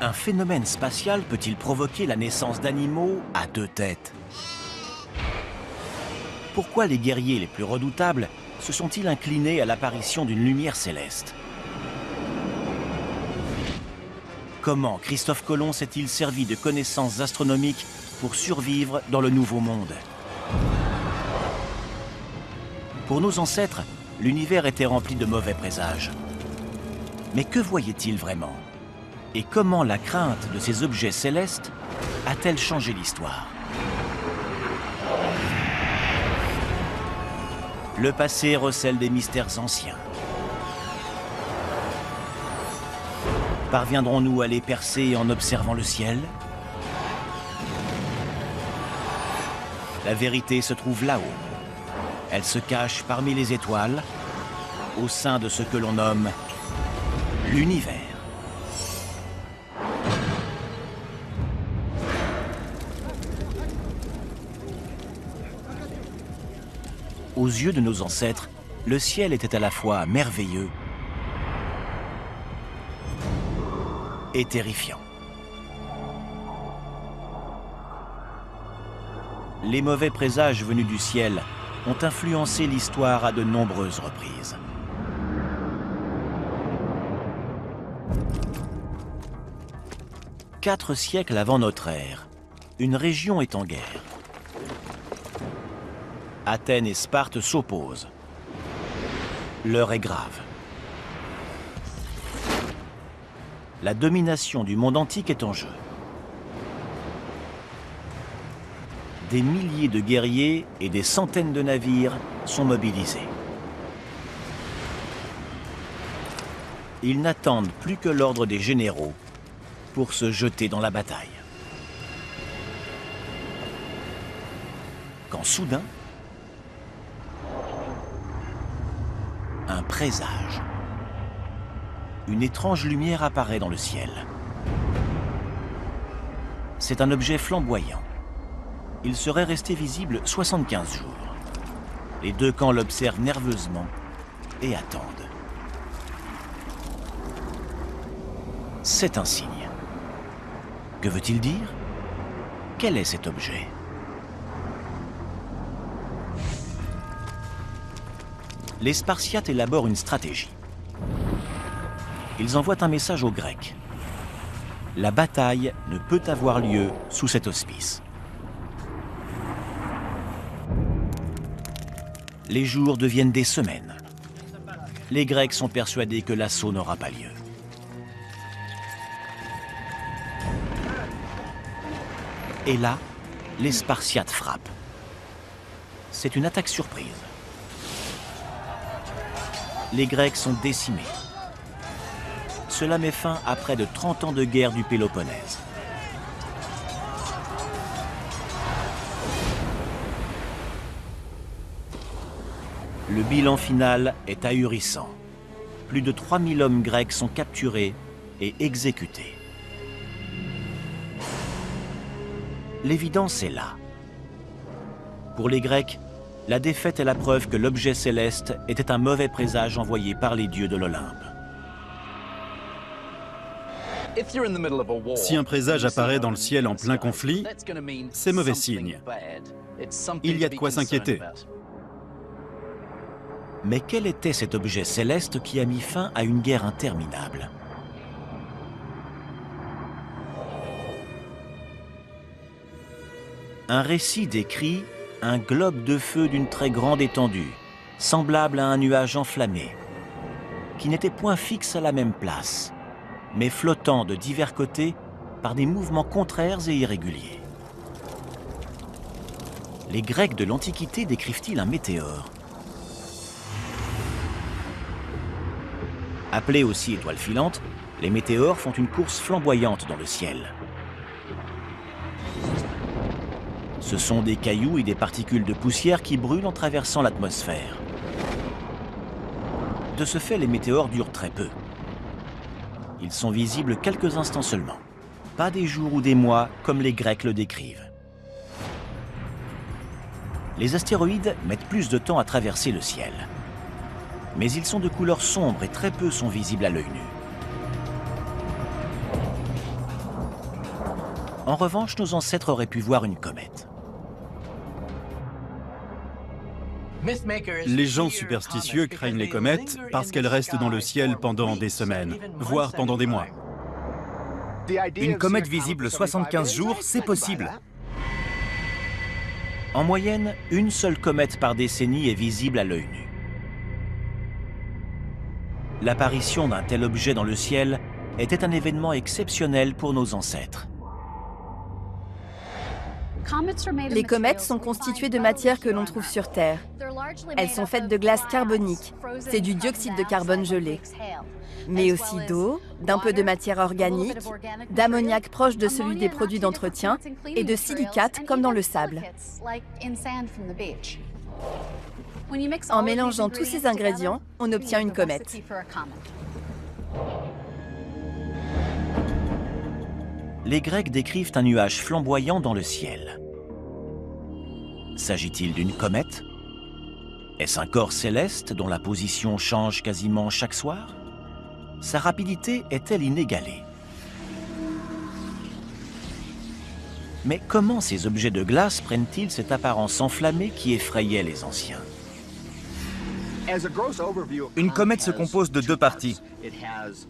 Un phénomène spatial peut-il provoquer la naissance d'animaux à deux têtes? Pourquoi les guerriers les plus redoutables se sont-ils inclinés à l'apparition d'une lumière céleste? Comment Christophe Colomb s'est-il servi de connaissances astronomiques pour survivre dans le Nouveau Monde? Pour nos ancêtres, l'univers était rempli de mauvais présages. Mais que voyaient-ils vraiment? Et comment la crainte de ces objets célestes a-t-elle changé l'histoire? Le passé recèle des mystères anciens. Parviendrons-nous à les percer en observant le ciel? La vérité se trouve là-haut. Elle se cache parmi les étoiles, au sein de ce que l'on nomme l'univers. Aux yeux de nos ancêtres, le ciel était à la fois merveilleux et terrifiant. Les mauvais présages venus du ciel ont influencé l'histoire à de nombreuses reprises. Quatre siècles avant notre ère, une région est en guerre. Athènes et Sparte s'opposent. L'heure est grave. La domination du monde antique est en jeu. Des milliers de guerriers et des centaines de navires sont mobilisés. Ils n'attendent plus que l'ordre des généraux pour se jeter dans la bataille. Quand soudain, un présage. Une étrange lumière apparaît dans le ciel. C'est un objet flamboyant. Il serait resté visible 75 jours. Les deux camps l'observent nerveusement et attendent. C'est un signe. Que veut-il dire? Quel est cet objet? Les Spartiates élaborent une stratégie. Ils envoient un message aux Grecs. La bataille ne peut avoir lieu sous cet auspice. Les jours deviennent des semaines. Les Grecs sont persuadés que l'assaut n'aura pas lieu. Et là, les Spartiates frappent. C'est une attaque surprise. Les Grecs sont décimés. Cela met fin à près de 30 ans de guerre du Péloponnèse. Le bilan final est ahurissant. Plus de 3000 hommes grecs sont capturés et exécutés. L'évidence est là. Pour les Grecs, la défaite est la preuve que l'objet céleste était un mauvais présage envoyé par les dieux de l'Olympe. Si un présage apparaît dans le ciel en plein conflit, c'est mauvais signe. Il y a de quoi s'inquiéter. Mais quel était cet objet céleste qui a mis fin à une guerre interminable? Un récit décrit un globe de feu d'une très grande étendue, semblable à un nuage enflammé, qui n'était point fixe à la même place, mais flottant de divers côtés par des mouvements contraires et irréguliers. Les Grecs de l'Antiquité décrivent-ils un météore? Appelés aussi étoiles filantes, les météores font une course flamboyante dans le ciel. Ce sont des cailloux et des particules de poussière qui brûlent en traversant l'atmosphère. De ce fait, les météores durent très peu. Ils sont visibles quelques instants seulement, pas des jours ou des mois comme les Grecs le décrivent. Les astéroïdes mettent plus de temps à traverser le ciel. Mais ils sont de couleur sombre et très peu sont visibles à l'œil nu. En revanche, nos ancêtres auraient pu voir une comète. Les gens superstitieux craignent les comètes parce qu'elles restent dans le ciel pendant des semaines, voire pendant des mois. Une comète visible 75 jours, c'est possible. En moyenne, une seule comète par décennie est visible à l'œil nu. L'apparition d'un tel objet dans le ciel était un événement exceptionnel pour nos ancêtres. Les comètes sont constituées de matières que l'on trouve sur Terre. Elles sont faites de glace carbonique, c'est du dioxyde de carbone gelé, mais aussi d'eau, d'un peu de matière organique, d'ammoniac proche de celui des produits d'entretien et de silicate comme dans le sable. En mélangeant tous ces ingrédients, on obtient une comète. Les Grecs décrivent un nuage flamboyant dans le ciel. S'agit-il d'une comète? Est-ce un corps céleste dont la position change quasiment chaque soir? Sa rapidité est-elle inégalée? Mais comment ces objets de glace prennent-ils cette apparence enflammée qui effrayait les anciens? Une comète se compose de deux parties.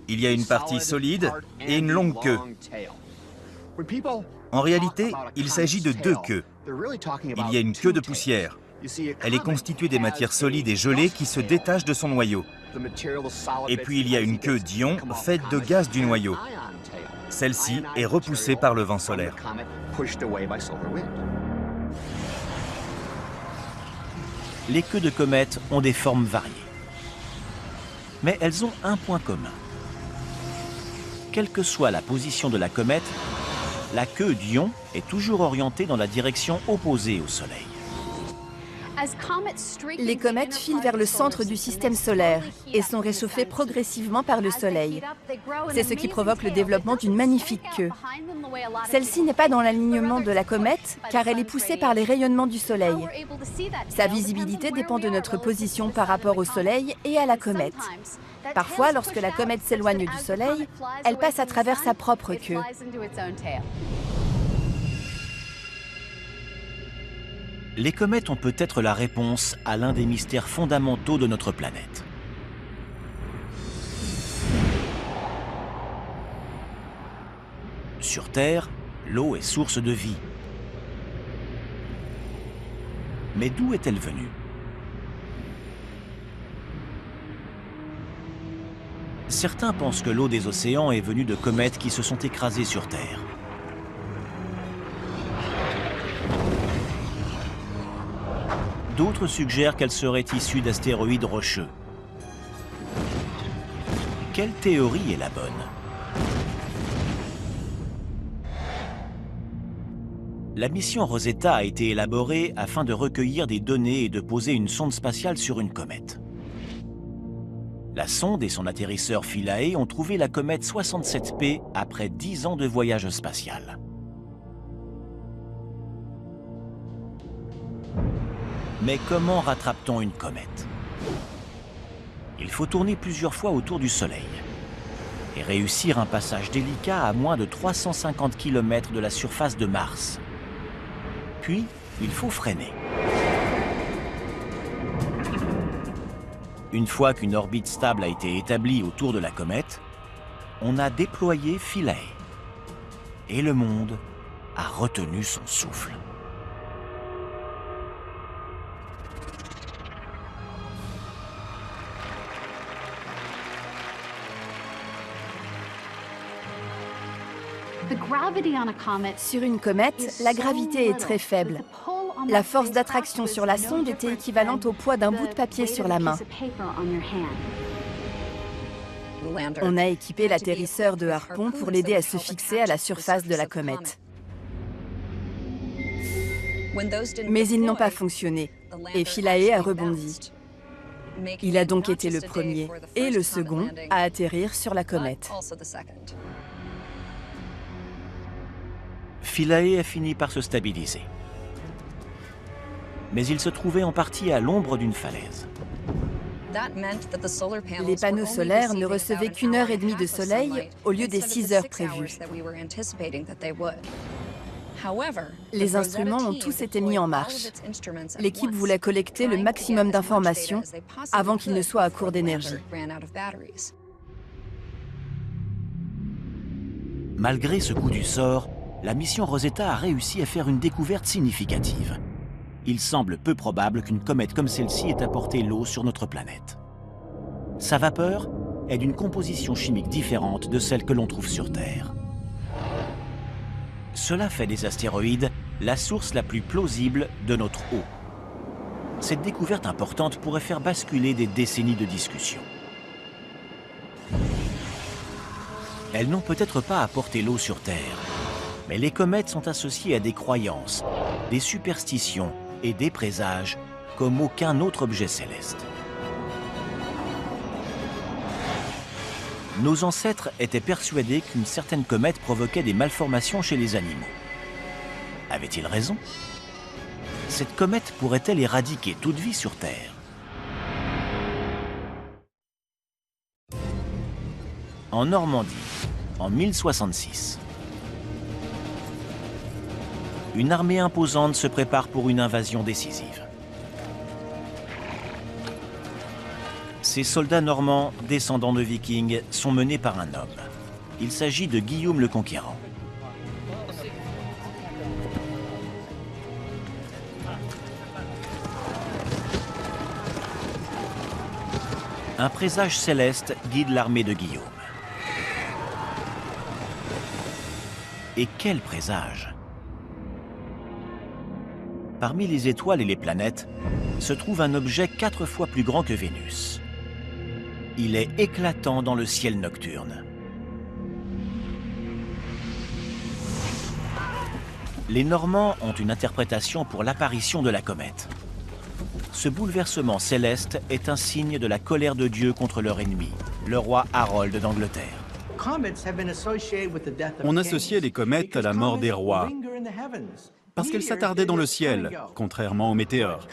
Il y a une partie solide et une longue queue. En réalité, il s'agit de deux queues. Il y a une queue de poussière. Elle est constituée des matières solides et gelées qui se détachent de son noyau. Et puis il y a une queue d'ion faite de gaz du noyau. Celle-ci est repoussée par le vent solaire. Les queues de comètes ont des formes variées. Mais elles ont un point commun. Quelle que soit la position de la comète, la queue d'ion est toujours orientée dans la direction opposée au Soleil. Les comètes filent vers le centre du système solaire et sont réchauffées progressivement par le Soleil. C'est ce qui provoque le développement d'une magnifique queue. Celle-ci n'est pas dans l'alignement de la comète car elle est poussée par les rayonnements du Soleil. Sa visibilité dépend de notre position par rapport au Soleil et à la comète. Parfois, lorsque la comète s'éloigne du Soleil, elle passe à travers sa propre queue. Les comètes ont peut-être la réponse à l'un des mystères fondamentaux de notre planète. Sur Terre, l'eau est source de vie. Mais d'où est-elle venue? Certains pensent que l'eau des océans est venue de comètes qui se sont écrasées sur Terre. D'autres suggèrent qu'elle serait issue d'astéroïdes rocheux. Quelle théorie est la bonne? La mission Rosetta a été élaborée afin de recueillir des données et de poser une sonde spatiale sur une comète. La sonde et son atterrisseur Philae ont trouvé la comète 67P après 10 ans de voyage spatial. Mais comment rattrape-t-on une comète? Il faut tourner plusieurs fois autour du Soleil et réussir un passage délicat à moins de 350 km de la surface de Mars. Puis, il faut freiner. Une fois qu'une orbite stable a été établie autour de la comète, on a déployé Philae. Et le monde a retenu son souffle. Sur une comète, la gravité est très faible. La force d'attraction sur la sonde était équivalente au poids d'un bout de papier sur la main. On a équipé l'atterrisseur de harpons pour l'aider à se fixer à la surface de la comète. Mais ils n'ont pas fonctionné et Philae a rebondi. Il a donc été le premier et le second à atterrir sur la comète. Philae a fini par se stabiliser. Mais il se trouvait en partie à l'ombre d'une falaise. Les panneaux solaires ne recevaient qu'1 heure et demie de soleil au lieu des 6 heures prévues. Les instruments ont tous été mis en marche. L'équipe voulait collecter le maximum d'informations avant qu'ils ne soient à court d'énergie. Malgré ce coup du sort, la mission Rosetta a réussi à faire une découverte significative. Il semble peu probable qu'une comète comme celle-ci ait apporté l'eau sur notre planète. Sa vapeur est d'une composition chimique différente de celle que l'on trouve sur Terre. Cela fait des astéroïdes la source la plus plausible de notre eau. Cette découverte importante pourrait faire basculer des décennies de discussion. Elles n'ont peut-être pas apporté l'eau sur Terre, mais les comètes sont associées à des croyances, des superstitions et des présages comme aucun autre objet céleste. Nos ancêtres étaient persuadés qu'une certaine comète provoquait des malformations chez les animaux. Avaient-ils raison? Cette comète pourrait-elle éradiquer toute vie sur Terre? En Normandie, en 1066, une armée imposante se prépare pour une invasion décisive. Ces soldats normands, descendants de Vikings, sont menés par un homme. Il s'agit de Guillaume le Conquérant. Un présage céleste guide l'armée de Guillaume. Et quel présage! Parmi les étoiles et les planètes, se trouve un objet 4 fois plus grand que Vénus. Il est éclatant dans le ciel nocturne. Les Normands ont une interprétation pour l'apparition de la comète. Ce bouleversement céleste est un signe de la colère de Dieu contre leur ennemi, le roi Harold d'Angleterre. On associait les comètes à la mort des rois, parce qu'elles s'attardaient dans le ciel, contrairement aux météores.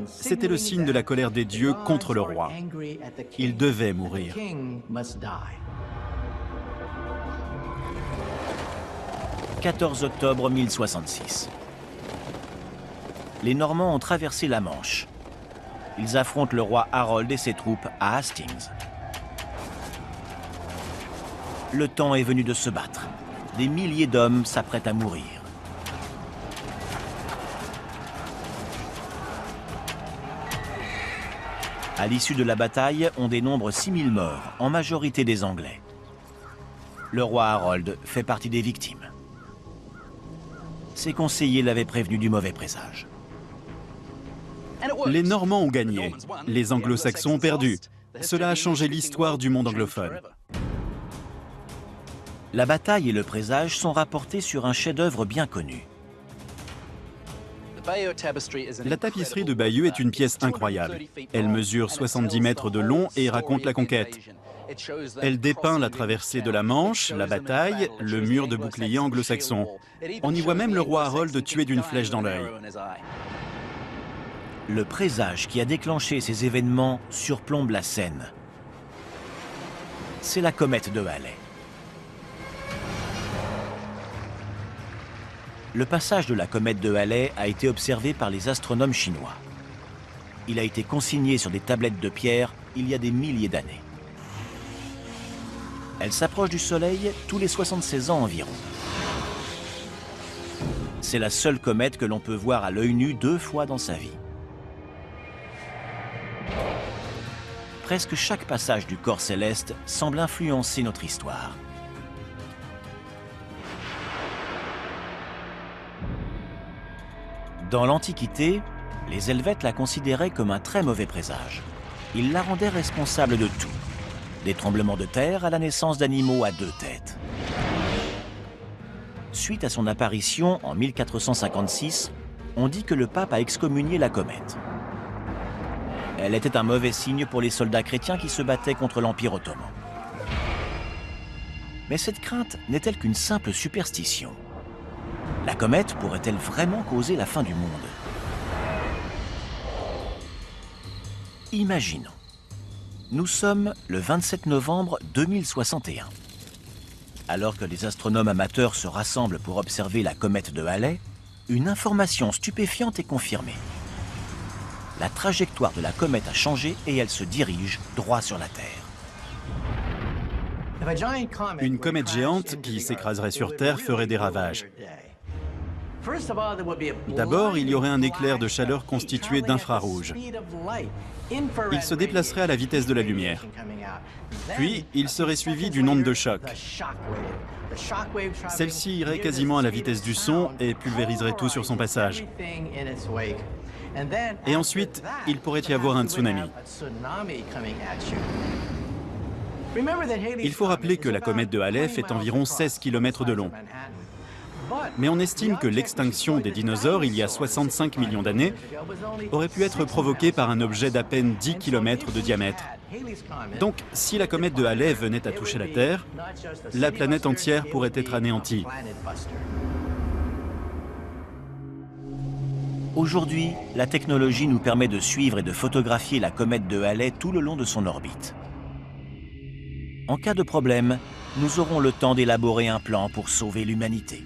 C'était le signe de la colère des dieux contre le roi. Il devait mourir. 14 octobre 1066. Les Normands ont traversé la Manche. Ils affrontent le roi Harold et ses troupes à Hastings. Le temps est venu de se battre. Des milliers d'hommes s'apprêtent à mourir. À l'issue de la bataille, on dénombre 6000 morts, en majorité des Anglais. Le roi Harold fait partie des victimes. Ses conseillers l'avaient prévenu du mauvais présage. Les Normands ont gagné, les Anglo-Saxons ont perdu. Cela a changé l'histoire du monde anglophone. La bataille et le présage sont rapportés sur un chef-d'œuvre bien connu. La tapisserie de Bayeux est une pièce incroyable. Elle mesure 70 mètres de long et raconte la conquête. Elle dépeint la traversée de la Manche, la bataille, le mur de bouclier anglo-saxon. On y voit même le roi Harold tué d'une flèche dans l'œil. Le présage qui a déclenché ces événements surplombe la scène. C'est la comète de Halley. Le passage de la comète de Halley a été observé par les astronomes chinois. Il a été consigné sur des tablettes de pierre il y a des milliers d'années. Elle s'approche du Soleil tous les 76 ans environ. C'est la seule comète que l'on peut voir à l'œil nu 2 fois dans sa vie. Presque chaque passage du corps céleste semble influencer notre histoire. Dans l'Antiquité, les Helvètes la considéraient comme un très mauvais présage. Ils la rendaient responsable de tout, des tremblements de terre à la naissance d'animaux à 2 têtes. Suite à son apparition en 1456, on dit que le pape a excommunié la comète. Elle était un mauvais signe pour les soldats chrétiens qui se battaient contre l'Empire ottoman. Mais cette crainte n'est-elle qu'une simple superstition? La comète pourrait-elle vraiment causer la fin du monde? Imaginons. Nous sommes le 27 novembre 2061. Alors que les astronomes amateurs se rassemblent pour observer la comète de Halley, une information stupéfiante est confirmée. La trajectoire de la comète a changé et elle se dirige droit sur la Terre. Une comète géante qui s'écraserait sur Terre ferait des ravages. D'abord, il y aurait un éclair de chaleur constitué d'infrarouge. Il se déplacerait à la vitesse de la lumière. Puis, il serait suivi d'une onde de choc. Celle-ci irait quasiment à la vitesse du son et pulvériserait tout sur son passage. Et ensuite, il pourrait y avoir un tsunami. Il faut rappeler que la comète de Halley fait environ 16 km de long. Mais on estime que l'extinction des dinosaures, il y a 65 millions d'années, aurait pu être provoquée par un objet d'à peine 10 km de diamètre. Donc, si la comète de Halley venait à toucher la Terre, la planète entière pourrait être anéantie. Aujourd'hui, la technologie nous permet de suivre et de photographier la comète de Halley tout le long de son orbite. En cas de problème, nous aurons le temps d'élaborer un plan pour sauver l'humanité.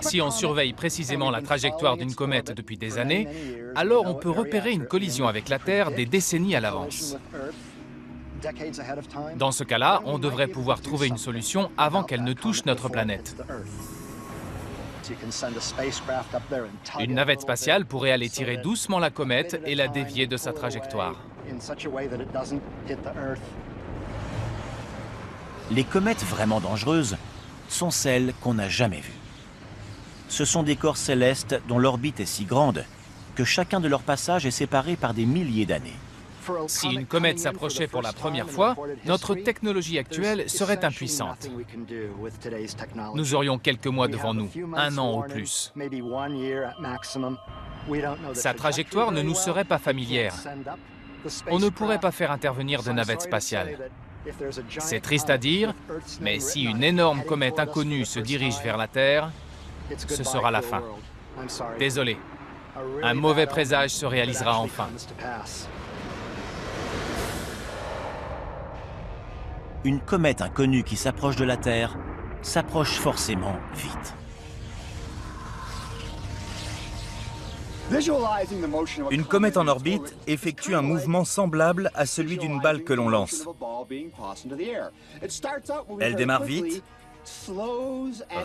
Si on surveille précisément la trajectoire d'une comète depuis des années, alors on peut repérer une collision avec la Terre des décennies à l'avance. Dans ce cas-là, on devrait pouvoir trouver une solution avant qu'elle ne touche notre planète. Une navette spatiale pourrait aller tirer doucement la comète et la dévier de sa trajectoire. Les comètes vraiment dangereuses sont celles qu'on n'a jamais vues. Ce sont des corps célestes dont l'orbite est si grande que chacun de leurs passages est séparé par des milliers d'années. Si une comète s'approchait pour la première fois, notre technologie actuelle serait impuissante. Nous aurions quelques mois devant nous, 1 an au plus. Sa trajectoire ne nous serait pas familière. On ne pourrait pas faire intervenir de navette spatiale. C'est triste à dire, mais si une énorme comète inconnue se dirige vers la Terre, ce sera la fin. Désolé, un mauvais présage se réalisera enfin. Une comète inconnue qui s'approche de la Terre s'approche forcément vite. Une comète en orbite effectue un mouvement semblable à celui d'une balle que l'on lance. Elle démarre vite,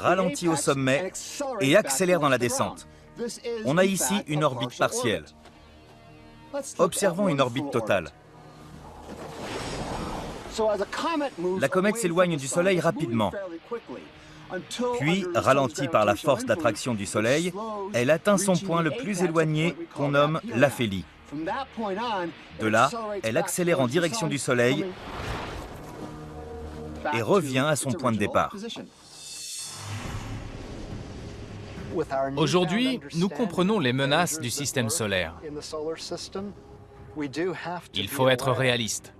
ralentit au sommet et accélère dans la descente. On a ici une orbite partielle. Observons une orbite totale. La comète s'éloigne du Soleil rapidement. Puis, ralentie par la force d'attraction du Soleil, elle atteint son point le plus éloigné qu'on nomme l'aphélie. De là, elle accélère en direction du Soleil et revient à son point de départ. Aujourd'hui, nous comprenons les menaces du système solaire. Il faut être réaliste.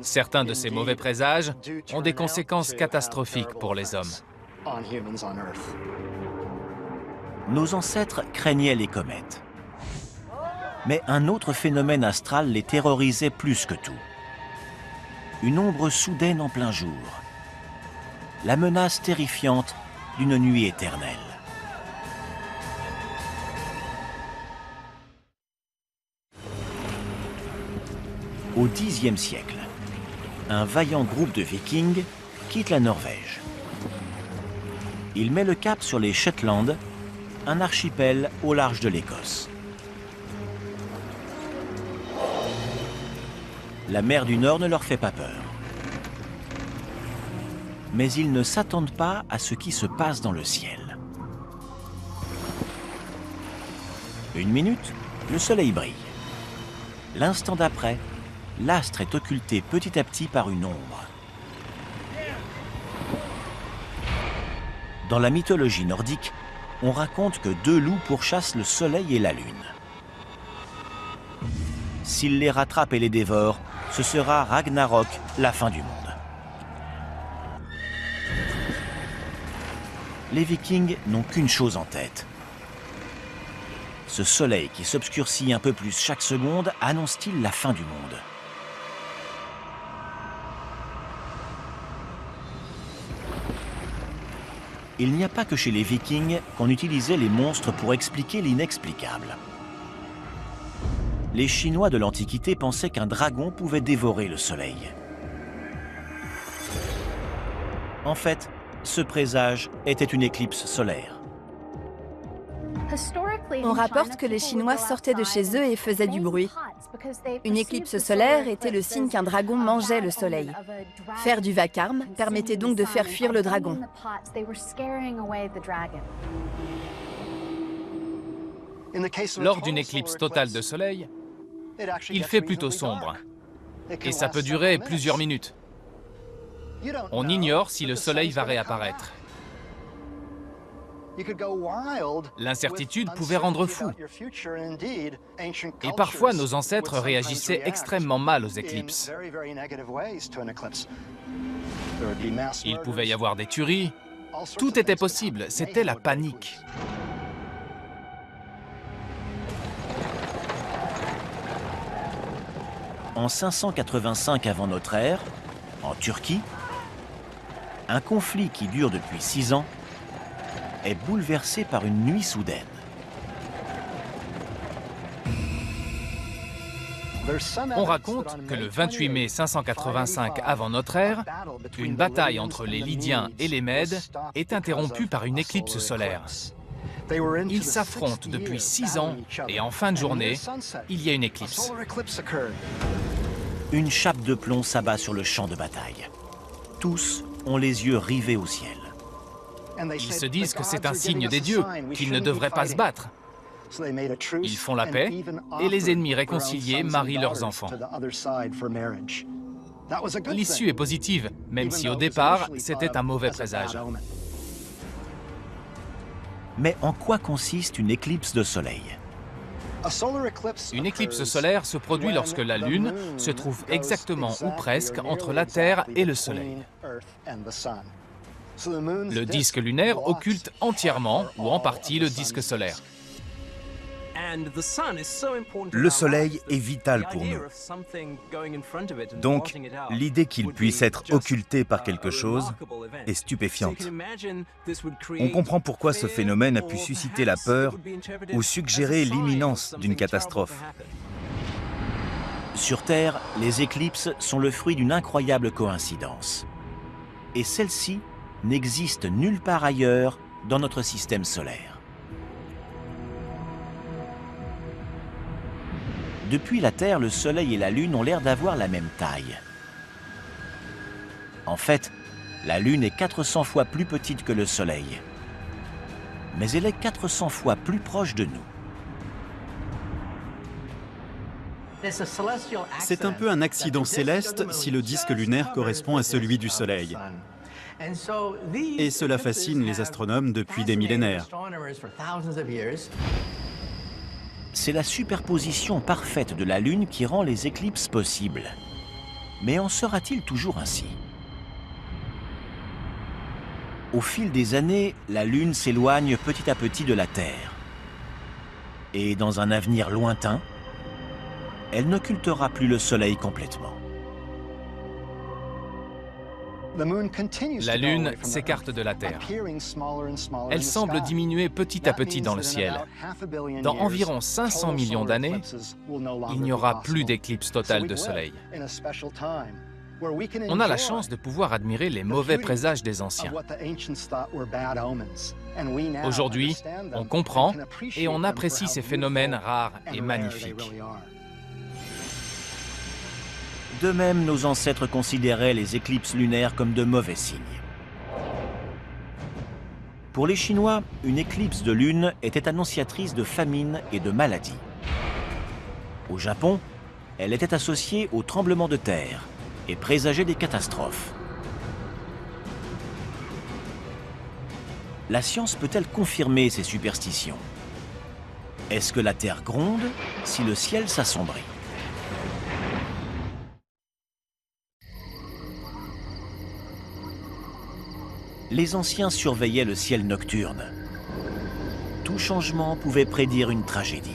Certains de ces mauvais présages ont des conséquences catastrophiques pour les hommes. Nos ancêtres craignaient les comètes. Mais un autre phénomène astral les terrorisait plus que tout. Une ombre soudaine en plein jour. La menace terrifiante d'une nuit éternelle. Au Xe siècle, un vaillant groupe de Vikings quitte la Norvège. Il met le cap sur les Shetland, un archipel au large de l'Écosse. La mer du Nord ne leur fait pas peur. Mais ils ne s'attendent pas à ce qui se passe dans le ciel. Une minute, le soleil brille. L'instant d'après, l'astre est occulté petit à petit par une ombre. Dans la mythologie nordique, on raconte que 2 loups pourchassent le soleil et la lune. S'ils les rattrapent et les dévorent, ce sera Ragnarok, la fin du monde. Les Vikings n'ont qu'une chose en tête. Ce soleil qui s'obscurcit un peu plus chaque seconde annonce-t-il la fin du monde ? Il n'y a pas que chez les Vikings qu'on utilisait les monstres pour expliquer l'inexplicable. Les Chinois de l'Antiquité pensaient qu'un dragon pouvait dévorer le soleil. En fait, ce présage était une éclipse solaire. On rapporte que les Chinois sortaient de chez eux et faisaient du bruit. Une éclipse solaire était le signe qu'un dragon mangeait le soleil. Faire du vacarme permettait donc de faire fuir le dragon. Lors d'une éclipse totale de soleil, il fait plutôt sombre. Et ça peut durer plusieurs minutes. On ignore si le soleil va réapparaître. L'incertitude pouvait rendre fou. Et parfois, nos ancêtres réagissaient extrêmement mal aux éclipses. Il pouvait y avoir des tueries. Tout était possible, c'était la panique. En 585 avant notre ère, en Turquie, un conflit qui dure depuis 6 ans est bouleversé par une nuit soudaine. On raconte que le 28 mai 585 avant notre ère, une bataille entre les Lydiens et les Mèdes est interrompue par une éclipse solaire. Ils s'affrontent depuis 6 ans et en fin de journée, il y a une éclipse. Une chape de plomb s'abat sur le champ de bataille. Tous ont les yeux rivés au ciel. Ils se disent que c'est un signe des dieux, qu'ils ne devraient pas se battre. Ils font la paix et les ennemis réconciliés marient leurs enfants. L'issue est positive, même si au départ, c'était un mauvais présage. Mais en quoi consiste une éclipse de soleil? Une éclipse solaire se produit lorsque la Lune se trouve exactement ou presque entre la Terre et le Soleil. Le disque lunaire occulte entièrement ou en partie le disque solaire. Le soleil est vital pour nous. Donc, l'idée qu'il puisse être occulté par quelque chose est stupéfiante. On comprend pourquoi ce phénomène a pu susciter la peur ou suggérer l'imminence d'une catastrophe. Sur Terre, les éclipses sont le fruit d'une incroyable coïncidence. Et celle-ci n'existe nulle part ailleurs dans notre système solaire. Depuis la Terre, le Soleil et la Lune ont l'air d'avoir la même taille. En fait, la Lune est 400 fois plus petite que le Soleil. Mais elle est 400 fois plus proche de nous. C'est un peu un accident céleste si le disque lunaire correspond à celui du Soleil. Et cela fascine les astronomes depuis des millénaires. C'est la superposition parfaite de la Lune qui rend les éclipses possibles. Mais en sera-t-il toujours ainsi? Au fil des années, la Lune s'éloigne petit à petit de la Terre. Et dans un avenir lointain, elle n'occultera plus le Soleil complètement. La Lune s'écarte de la Terre. Elle semble diminuer petit à petit dans le ciel. Dans environ 500 millions d'années, il n'y aura plus d'éclipse totale de Soleil. On a la chance de pouvoir admirer les mauvais présages des anciens. Aujourd'hui, on comprend et on apprécie ces phénomènes rares et magnifiques. De même, nos ancêtres considéraient les éclipses lunaires comme de mauvais signes. Pour les Chinois, une éclipse de lune était annonciatrice de famine et de maladie. Au Japon, elle était associée aux tremblements de terre et présageait des catastrophes. La science peut-elle confirmer ces superstitions? Est-ce que la Terre gronde si le ciel s'assombrit? Les anciens surveillaient le ciel nocturne. Tout changement pouvait prédire une tragédie.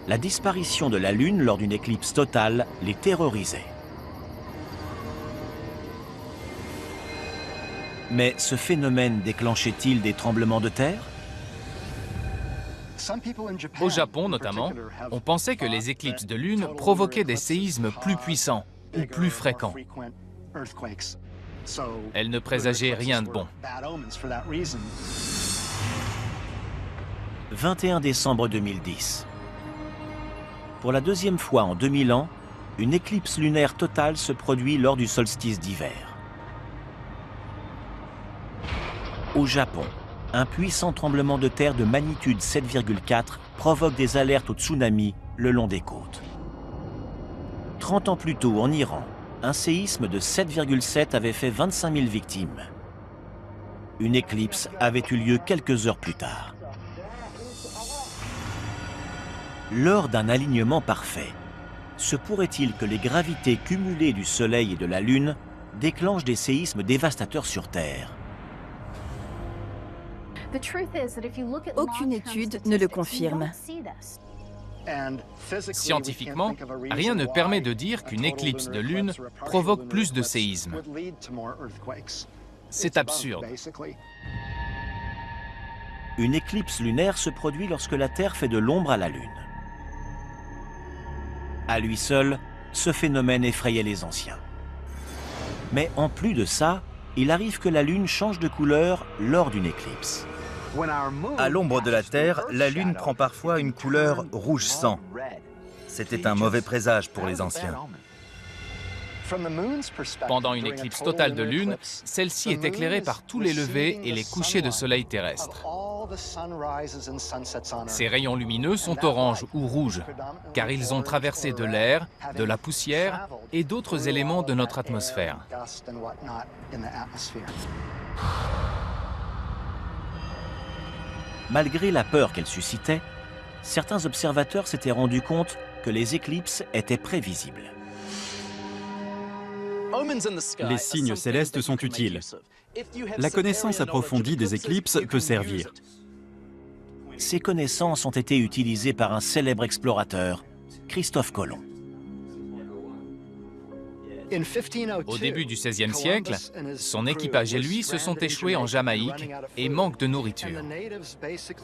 La disparition de la Lune lors d'une éclipse totale les terrorisait. Mais ce phénomène déclenchait-il des tremblements de terre? Au Japon notamment, on pensait que les éclipses de lune provoquaient des séismes plus puissants ou plus fréquents. Elles ne présageaient rien de bon. 21 décembre 2010. Pour la deuxième fois en 2000 ans, une éclipse lunaire totale se produit lors du solstice d'hiver. Au Japon, un puissant tremblement de terre de magnitude 7,4 provoque des alertes au tsunami le long des côtes. 30 ans plus tôt, en Iran, un séisme de 7,7 avait fait 25 000 victimes. Une éclipse avait eu lieu quelques heures plus tard. Lors d'un alignement parfait, se pourrait-il que les gravités cumulées du Soleil et de la Lune déclenchent des séismes dévastateurs sur Terre? Aucune étude ne le confirme. Scientifiquement, rien ne permet de dire qu'une éclipse de lune provoque plus de séismes. C'est absurde. Une éclipse lunaire se produit lorsque la Terre fait de l'ombre à la Lune. À lui seul, ce phénomène effrayait les anciens. Mais en plus de ça, il arrive que la Lune change de couleur lors d'une éclipse. À l'ombre de la Terre, la Lune prend parfois une couleur rouge sang. C'était un mauvais présage pour les anciens. Pendant une éclipse totale de lune, celle-ci est éclairée par tous les levers et les couchers de soleil terrestres. Ces rayons lumineux sont oranges ou rouges, car ils ont traversé de l'air, de la poussière et d'autres éléments de notre atmosphère. Malgré la peur qu'elle suscitait, certains observateurs s'étaient rendus compte que les éclipses étaient prévisibles. Les signes célestes sont utiles. La connaissance approfondie des éclipses peut servir. Ces connaissances ont été utilisées par un célèbre explorateur, Christophe Colomb. Au début du XVIe siècle, son équipage et lui se sont échoués en Jamaïque et manquent de nourriture.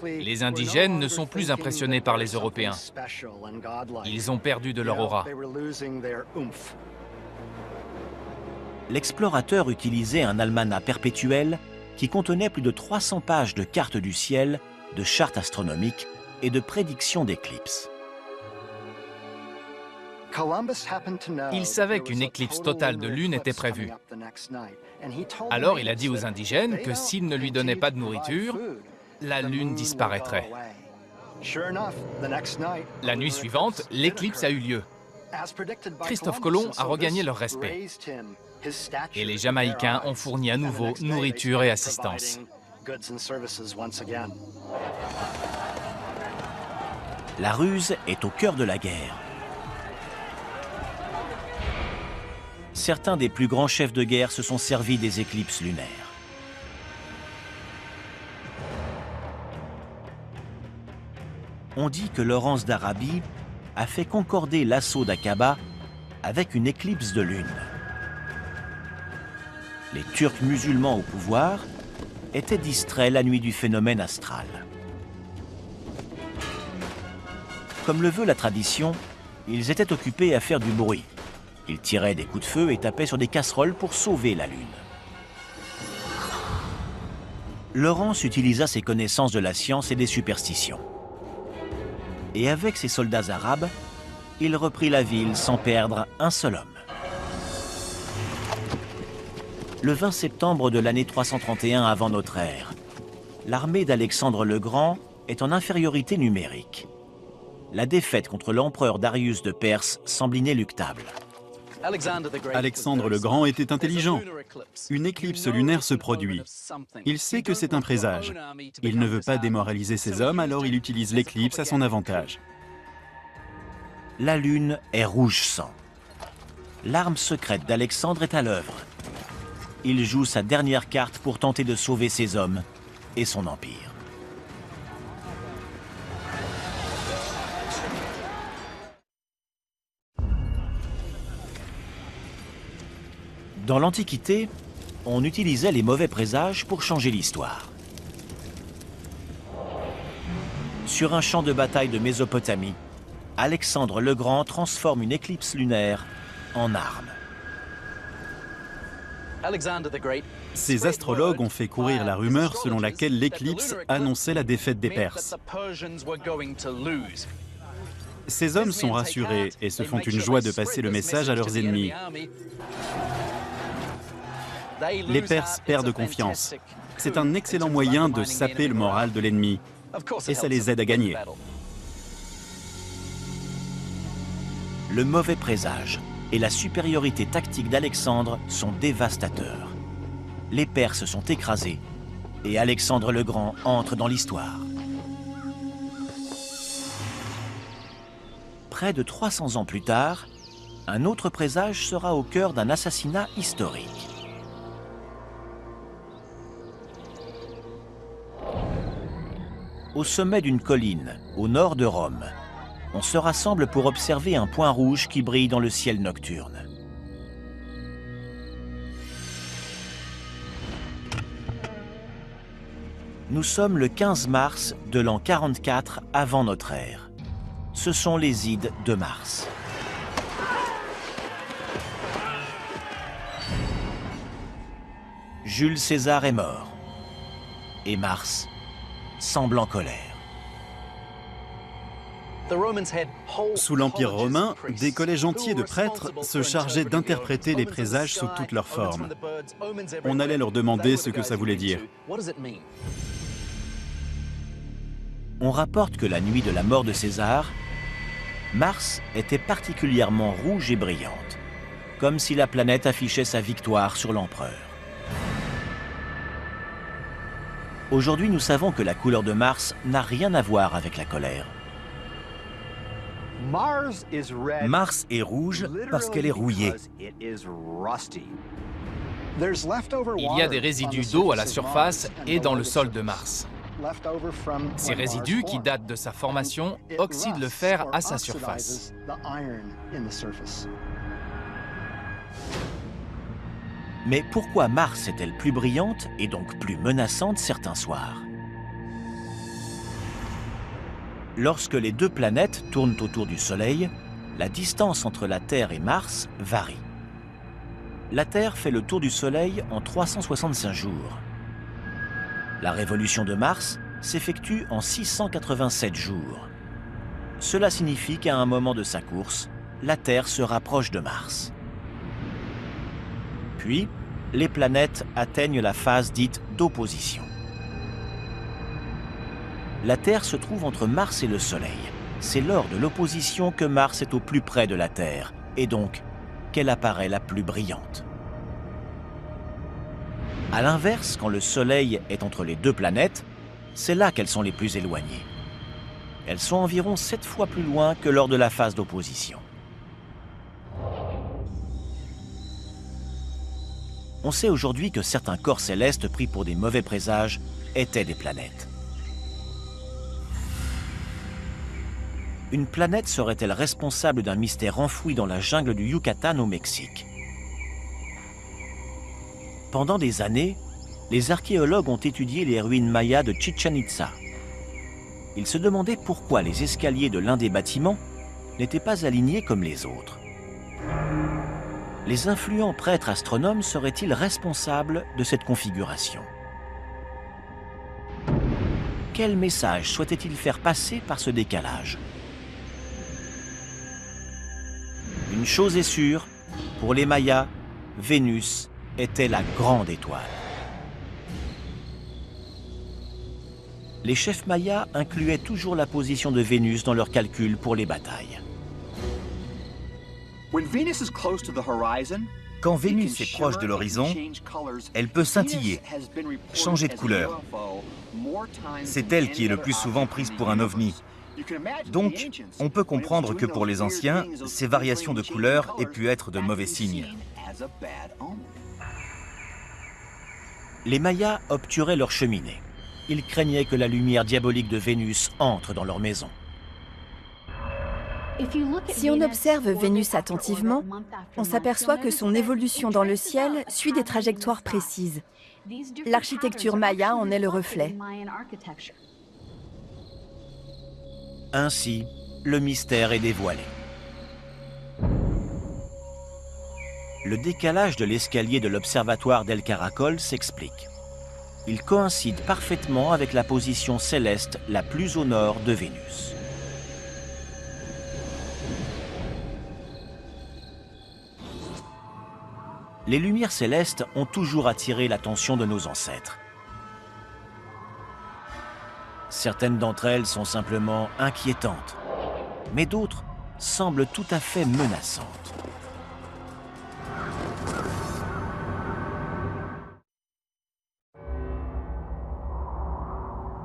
Les indigènes ne sont plus impressionnés par les Européens. Ils ont perdu de leur aura. L'explorateur utilisait un almanach perpétuel qui contenait plus de 300 pages de cartes du ciel, de chartes astronomiques et de prédictions d'éclipses. Il savait qu'une éclipse totale de lune était prévue. Alors il a dit aux indigènes que s'ils ne lui donnaient pas de nourriture, la lune disparaîtrait. La nuit suivante, l'éclipse a eu lieu. Christophe Colomb a regagné leur respect. Et les Jamaïcains ont fourni à nouveau nourriture et assistance. La ruse est au cœur de la guerre. Certains des plus grands chefs de guerre se sont servis des éclipses lunaires. On dit que Laurence d'Arabie a fait concorder l'assaut d'Aqaba avec une éclipse de lune. Les Turcs musulmans au pouvoir étaient distraits la nuit du phénomène astral. Comme le veut la tradition, ils étaient occupés à faire du bruit. Ils tiraient des coups de feu et tapaient sur des casseroles pour sauver la lune. Laurence utilisa ses connaissances de la science et des superstitions. Et avec ses soldats arabes, il reprit la ville sans perdre un seul homme. Le 20 septembre de l'année 331 avant notre ère, l'armée d'Alexandre le Grand est en infériorité numérique. La défaite contre l'empereur Darius de Perse semble inéluctable. Alexandre le Grand était intelligent. Une éclipse lunaire se produit. Il sait que c'est un présage. Il ne veut pas démoraliser ses hommes, alors il utilise l'éclipse à son avantage. La lune est rouge sang. L'arme secrète d'Alexandre est à l'œuvre. Il joue sa dernière carte pour tenter de sauver ses hommes et son empire. Dans l'Antiquité, on utilisait les mauvais présages pour changer l'histoire. Sur un champ de bataille de Mésopotamie, Alexandre le Grand transforme une éclipse lunaire en arme. Ces astrologues ont fait courir la rumeur selon laquelle l'éclipse annonçait la défaite des Perses. Ces hommes sont rassurés et se font une joie de passer le message à leurs ennemis. Les Perses perdent confiance. C'est un excellent moyen de saper le moral de l'ennemi et ça les aide à gagner. Le mauvais présage et la supériorité tactique d'Alexandre sont dévastateurs. Les Perses sont écrasés et Alexandre le Grand entre dans l'histoire. Près de 300 ans plus tard, un autre présage sera au cœur d'un assassinat historique. Au sommet d'une colline, au nord de Rome, on se rassemble pour observer un point rouge qui brille dans le ciel nocturne. Nous sommes le 15 mars de l'an 44 avant notre ère. Ce sont les Ides de Mars. Jules César est mort. Et Mars semble en colère. Sous l'Empire romain, des collèges entiers de prêtres se chargeaient d'interpréter les présages sous toutes leurs formes. On allait leur demander ce que ça voulait dire. On rapporte que la nuit de la mort de César, Mars était particulièrement rouge et brillante, comme si la planète affichait sa victoire sur l'empereur. Aujourd'hui, nous savons que la couleur de Mars n'a rien à voir avec la colère. Mars est rouge parce qu'elle est rouillée. Il y a des résidus d'eau à la surface et dans le sol de Mars. Ces résidus, qui datent de sa formation, oxydent le fer à sa surface. Mais pourquoi Mars est-elle plus brillante et donc plus menaçante certains soirs? Lorsque les deux planètes tournent autour du Soleil, la distance entre la Terre et Mars varie. La Terre fait le tour du Soleil en 365 jours. La révolution de Mars s'effectue en 687 jours. Cela signifie qu'à un moment de sa course, la Terre se rapproche de Mars. Puis, les planètes atteignent la phase dite d'opposition. La Terre se trouve entre Mars et le Soleil. C'est lors de l'opposition que Mars est au plus près de la Terre, et donc qu'elle apparaît la plus brillante. A l'inverse, quand le Soleil est entre les deux planètes, c'est là qu'elles sont les plus éloignées. Elles sont environ 7 fois plus loin que lors de la phase d'opposition. On sait aujourd'hui que certains corps célestes pris pour des mauvais présages étaient des planètes. Une planète serait-elle responsable d'un mystère enfoui dans la jungle du Yucatan au Mexique? Pendant des années, les archéologues ont étudié les ruines mayas de Chichén Itzá. Ils se demandaient pourquoi les escaliers de l'un des bâtiments n'étaient pas alignés comme les autres. Les influents prêtres astronomes seraient-ils responsables de cette configuration? Quel message souhaitaient-ils faire passer par ce décalage? Une chose est sûre, pour les Mayas, Vénus était la grande étoile. Les chefs mayas incluaient toujours la position de Vénus dans leurs calculs pour les batailles. Quand Vénus est proche de l'horizon, elle peut scintiller, changer de couleur. C'est elle qui est le plus souvent prise pour un ovni. Donc, on peut comprendre que pour les anciens, ces variations de couleur aient pu être de mauvais signes. Les Mayas obturaient leur cheminée. Ils craignaient que la lumière diabolique de Vénus entre dans leur maison. Si on observe Vénus attentivement, on s'aperçoit que son évolution dans le ciel suit des trajectoires précises. L'architecture maya en est le reflet. Ainsi, le mystère est dévoilé. Le décalage de l'escalier de l'observatoire d'El Caracol s'explique. Il coïncide parfaitement avec la position céleste la plus au nord de Vénus. Les lumières célestes ont toujours attiré l'attention de nos ancêtres. Certaines d'entre elles sont simplement inquiétantes, mais d'autres semblent tout à fait menaçantes.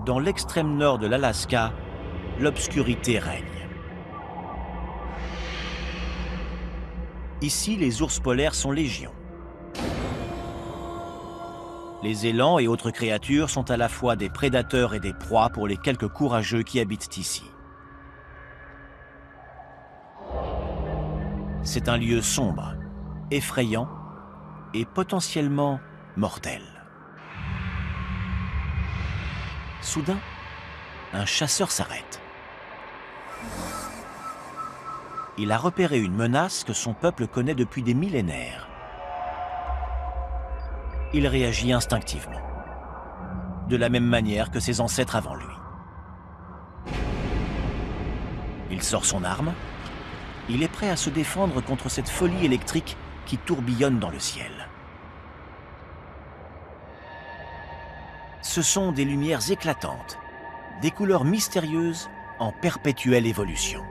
Dans l'extrême nord de l'Alaska, l'obscurité règne. Ici, les ours polaires sont légion. Les élans et autres créatures sont à la fois des prédateurs et des proies pour les quelques courageux qui habitent ici. C'est un lieu sombre, effrayant et potentiellement mortel. Soudain, un chasseur s'arrête. Il a repéré une menace que son peuple connaît depuis des millénaires. Il réagit instinctivement, de la même manière que ses ancêtres avant lui. Il sort son arme. Il est prêt à se défendre contre cette folie électrique qui tourbillonne dans le ciel. Ce sont des lumières éclatantes, des couleurs mystérieuses en perpétuelle évolution.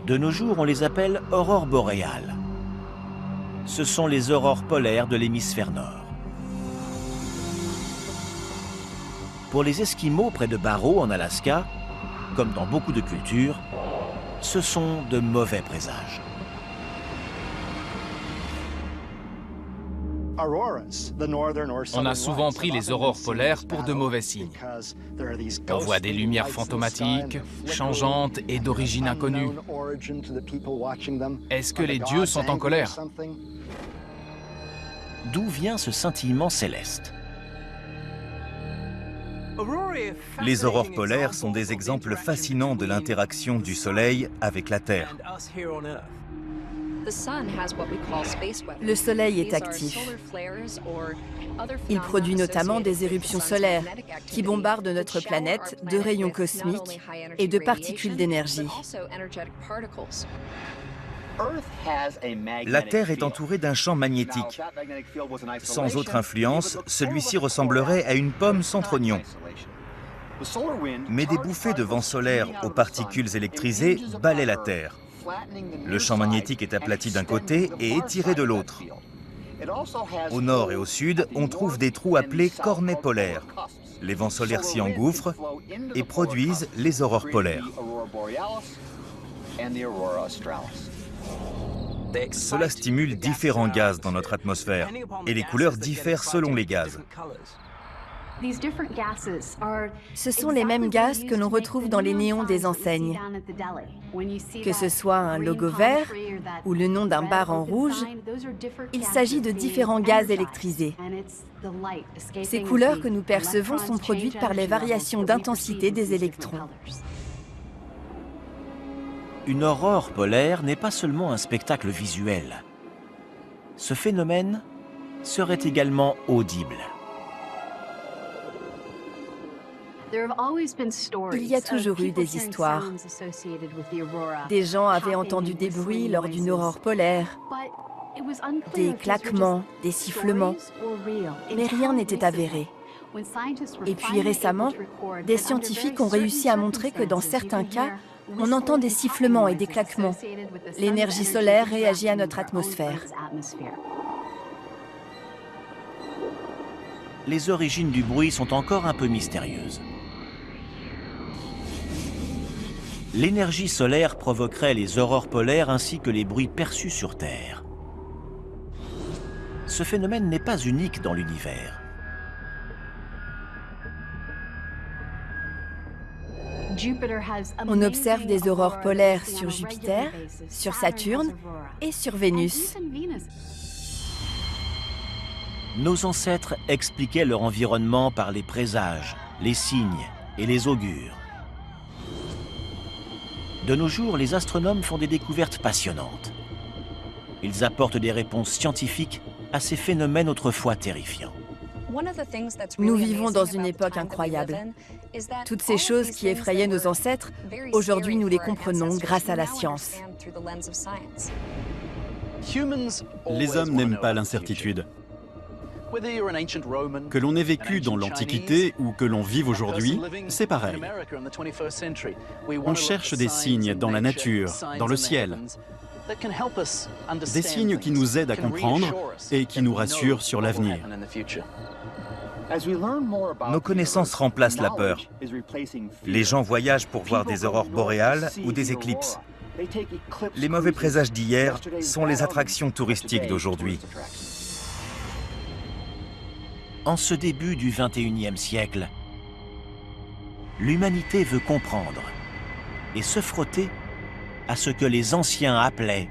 De nos jours, on les appelle aurores boréales. Ce sont les aurores polaires de l'hémisphère nord. Pour les Esquimaux près de Barrow en Alaska, comme dans beaucoup de cultures, ce sont de mauvais présages. On a souvent pris les aurores polaires pour de mauvais signes. On voit des lumières fantomatiques, changeantes et d'origine inconnue. Est-ce que les dieux sont en colère? D'où vient ce scintillement céleste? Les aurores polaires sont des exemples fascinants de l'interaction du Soleil avec la Terre. Le Soleil est actif. Il produit notamment des éruptions solaires qui bombardent notre planète de rayons cosmiques et de particules d'énergie. La Terre est entourée d'un champ magnétique. Sans autre influence, celui-ci ressemblerait à une pomme sans trognon. Mais des bouffées de vent solaire aux particules électrisées balaient la Terre. Le champ magnétique est aplati d'un côté et étiré de l'autre. Au nord et au sud, on trouve des trous appelés cornets polaires. Les vents solaires s'y engouffrent et produisent les aurores polaires. Cela stimule différents gaz dans notre atmosphère et les couleurs diffèrent selon les gaz. Ce sont les mêmes gaz que l'on retrouve dans les néons des enseignes. Que ce soit un logo vert ou le nom d'un bar en rouge, il s'agit de différents gaz électrisés. Ces couleurs que nous percevons sont produites par les variations d'intensité des électrons. Une aurore polaire n'est pas seulement un spectacle visuel. Ce phénomène serait également audible. Il y a toujours eu des histoires. Des gens avaient entendu des bruits lors d'une aurore polaire, des claquements, des sifflements, mais rien n'était avéré. Et puis récemment, des scientifiques ont réussi à montrer que dans certains cas, on entend des sifflements et des claquements. L'énergie solaire réagit à notre atmosphère. Les origines du bruit sont encore un peu mystérieuses. L'énergie solaire provoquerait les aurores polaires ainsi que les bruits perçus sur Terre. Ce phénomène n'est pas unique dans l'univers. On observe des aurores polaires sur Jupiter, sur Saturne et sur Vénus. Nos ancêtres expliquaient leur environnement par les présages, les signes et les augures. De nos jours, les astronomes font des découvertes passionnantes. Ils apportent des réponses scientifiques à ces phénomènes autrefois terrifiants. Nous vivons dans une époque incroyable. Toutes ces choses qui effrayaient nos ancêtres, aujourd'hui nous les comprenons grâce à la science. Les hommes n'aiment pas l'incertitude. Que l'on ait vécu dans l'Antiquité ou que l'on vive aujourd'hui, c'est pareil. On cherche des signes dans la nature, dans le ciel. Des signes qui nous aident à comprendre et qui nous rassurent sur l'avenir. Nos connaissances remplacent la peur. Les gens voyagent pour voir des aurores boréales ou des éclipses. Les mauvais présages d'hier sont les attractions touristiques d'aujourd'hui. En ce début du XXIe siècle, l'humanité veut comprendre et se frotter à ce que les anciens appelaient